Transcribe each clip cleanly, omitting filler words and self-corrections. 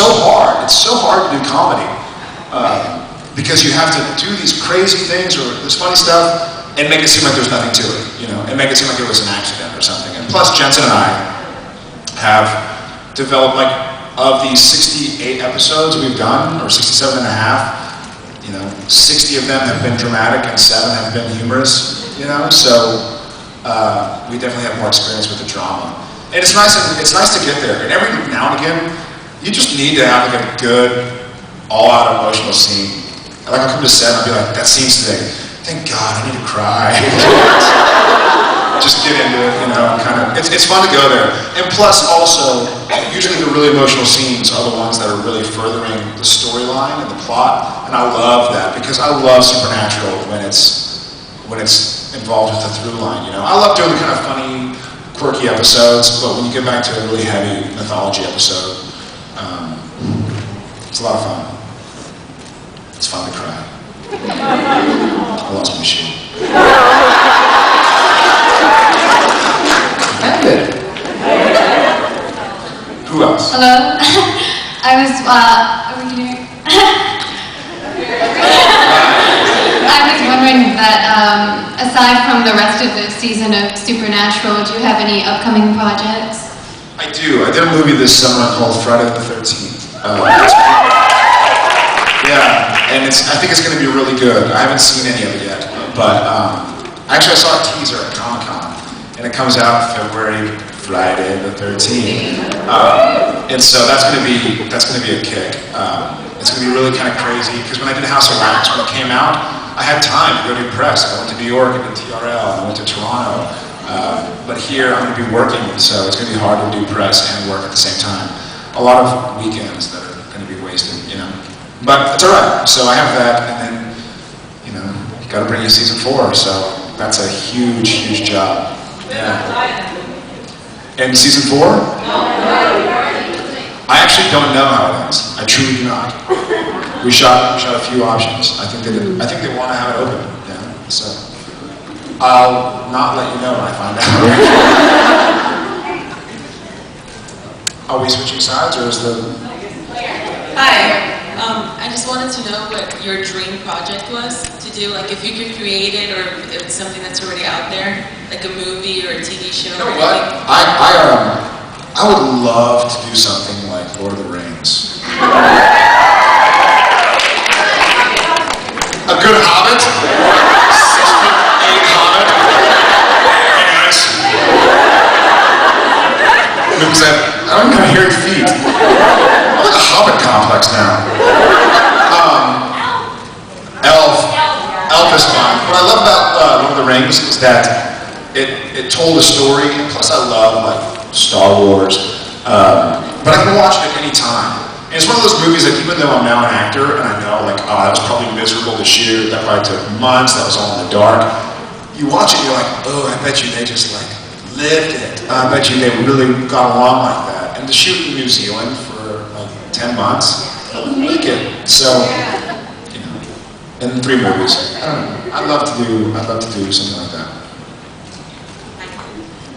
so hard. It's so hard to do comedy because you have to do these crazy things or this funny stuff and make it seem like there's nothing to it, you know, and make it seem like it was an accident or something. And plus, Jensen and I have developed, like, of these 68 episodes we've done, or 67 and a half, you know, 60 of them have been dramatic and 7 have been humorous, you know, so we definitely have more experience with the drama. And it's nice to get there. And every now and again, you just need to have like a good, all-out emotional scene. Like I'll come to set and I'll be like, that scene's today. Thank God, I need to cry. Just get into it, you know, kind of. It's fun to go there. And plus, also, usually the really emotional scenes are the ones that are really furthering the storyline and the plot. And I love that because I love Supernatural when it's involved with the through line. You know, I love doing the kind of funny, quirky episodes, but when you get back to a really heavy mythology episode, it's a lot of fun. It's fun to cry. I lost my shit. Good. Who else? Hello. I was over here. I was wondering that aside from the rest of the season of Supernatural, do you have any upcoming projects? I do. I did a movie this summer called Friday the 13th. Yeah, and I think it's going to be really good. I haven't seen any of it yet, but actually I saw a teaser at Comic-Con, and it comes out Friday the 13th, and so that's going to be a kick. It's going to be really kind of crazy because when I did House of Wax when it came out, I had time to go do press. I went to New York and did TRL, and I went to Toronto. But here I'm going to be working, so it's going to be hard to do press and work at the same time. A lot of weekends that are going to be wasted, you know. But it's all right. So I have that, and then, you know, you got to bring you season 4. So that's a huge, huge job. Yeah. And season 4? I actually don't know how it ends. I truly do not. We shot a few options. I think they want to have it open. Yeah. So I'll not let you know when I find out. Are we switching sides, or is the? Hi. I just wanted to know what your dream project was to do. Like, if you could create it, or if it's something that's already out there, like a movie or a TV show. You know what? I would love to do something like Lord of the Rings. A good Hobbit. 6'8" Hobbit. Anyways. Because I don't even have hairy feet. I'm like a Hobbit complex now. Elf is fine. What I love about Lord of the Rings is that it told a story, and plus I love like Star Wars, but I can watch it at any time. And it's one of those movies that even though I'm now an actor and I know like, oh, that was probably miserable to shoot, that probably took months, that was all in the dark, you watch it and you're like, oh, I bet you they just like lived it. I bet you they really got along like that. And to shoot in New Zealand for like 10 months, I wouldn't make it. So, you know, and 3 movies. I don't know. I'd love to do something like that.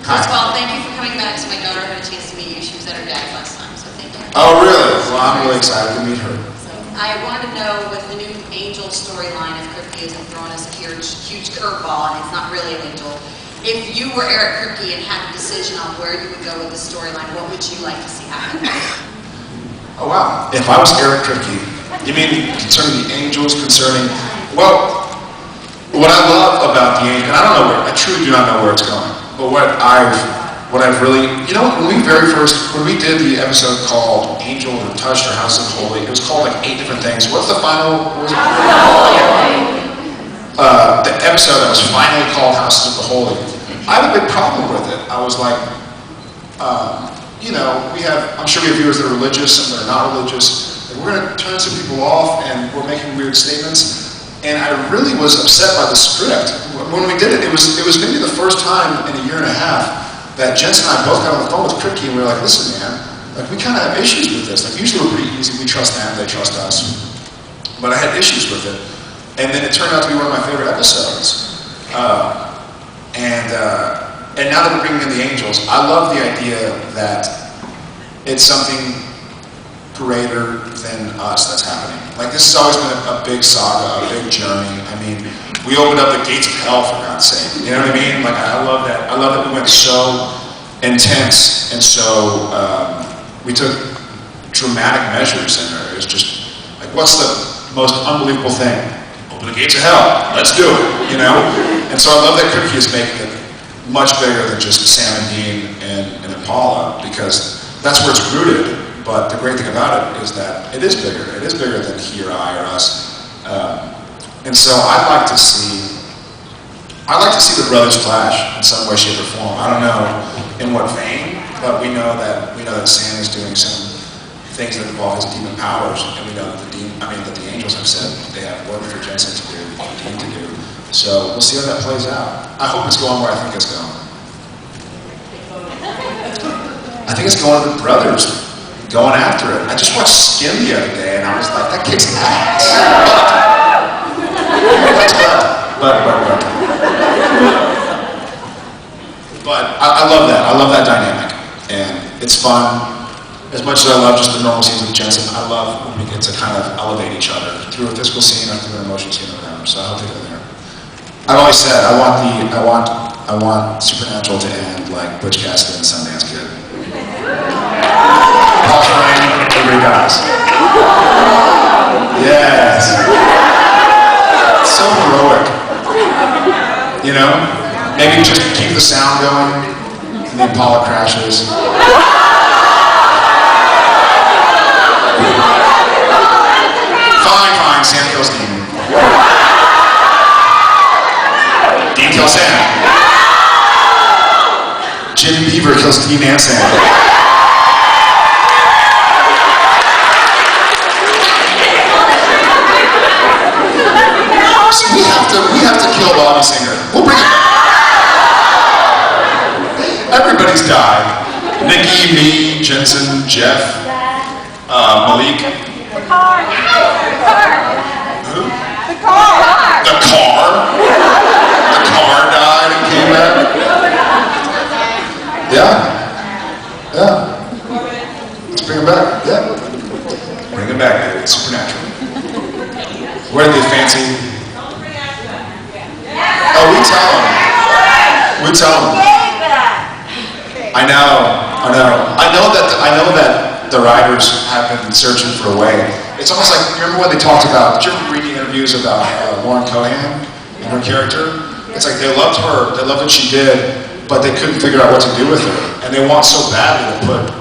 First of all, thank you for coming back. So my daughter had a chance to meet you. She was at her dad's last time, so thank you. Oh, really? Well, I'm really excited to meet her. So I wanted to know, with the new Angel storyline, if Kripke isn't throwing us a huge curveball, and it's not really an angel, if you were Eric Kripke and had a decision on where you would go with the storyline, what would you like to see happen? Oh, wow. If I was Eric Kripke, you mean concerning the Angels, well, what I love about the Angel, and I truly do not know where it's going, but what I've really, you know, when we did the episode called Angel or Touched or House of Holy, it was called like 8 different things. What's the final, what was it? The episode that was finally called House of the Holy. I have a big problem with it. I was like, you know, I'm sure we have viewers that are religious and that are not religious. And we're going to turn some people off and we're making weird statements. And I really was upset by the script. When we did it, it was maybe the first time in a year and a half that Jensen and I both got on the phone with Kripke and we were like, listen, man, like we kind of have issues with this. Like usually we're pretty easy. We trust them, they trust us. But I had issues with it. And then it turned out to be one of my favorite episodes. And now that we're bringing in the Angels, I love the idea that it's something greater than us that's happening. Like, this has always been a big saga, a big journey. I mean, we opened up the gates of hell, for God's sake. You know what I mean? Like, I love that. I love that we went so intense, and so we took dramatic measures in there. It was just like, what's the most unbelievable thing? Open the gates of hell. Let's do it. You know? And so I love that Kripke is making it much bigger than just Sam and Dean and Impala, because that's where it's rooted. But the great thing about it is that it is bigger. It is bigger than he or I or us. And so I'd like to see the brothers clash in some way, shape, or form. I don't know in what vein, but we know that Sam is doing some things that involve his demon powers, and we know that the angels have said they have work for Jensen to do, Dean to do. So we'll see how that plays out. I hope it's going where I think it's going. I think it's going to the brothers. Going after it. I just watched Skin the other day, and I was like, that kicks ass. But I love that. I love that dynamic, and it's fun. As much as I love just the normal scenes with Jensen, I love when we get to kind of elevate each other through a physical scene or through an emotional scene with them. So I hope they go there. I've always said I want Supernatural to end like Butch Cassidy and Sundance Kid. Everybody dies. Yes. It's so heroic. You know? Maybe just keep the sound going, and the Impala crashes. Fine, Sam kills Dean. Dean kills Sam. Jimmy Beaver kills Dean and Sam. We have to kill Bobby Singer. We'll bring it back. Everybody's died. Nikki, me, Jensen, Jeff, Malik. The car. Who? The car. The car? The car died and came back? Yeah. Let's bring him back. Yeah. Bring him back, baby. It's Supernatural. Where are they fancy? Oh, we tell them. I know that the writers have been searching for a way. It's almost like, remember when they talked about, did you ever read the interviews about Lauren Cohan and her character? It's like they loved her, they loved what she did, but they couldn't figure out what to do with her. And they want so badly to put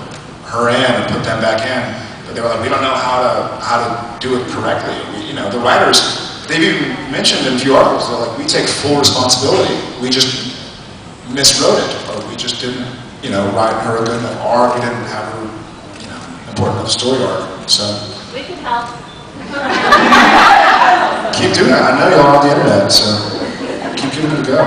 her in and put them back in, but they were like, we don't know how to do it correctly. The writers, they've even mentioned in a few articles, they're like, we take full responsibility. We just miswrote it, or we just didn't, write her a good enough arc. We didn't have her, important enough story arc. So We can help. keep doing it. I know you're on the internet, so keep giving it a go.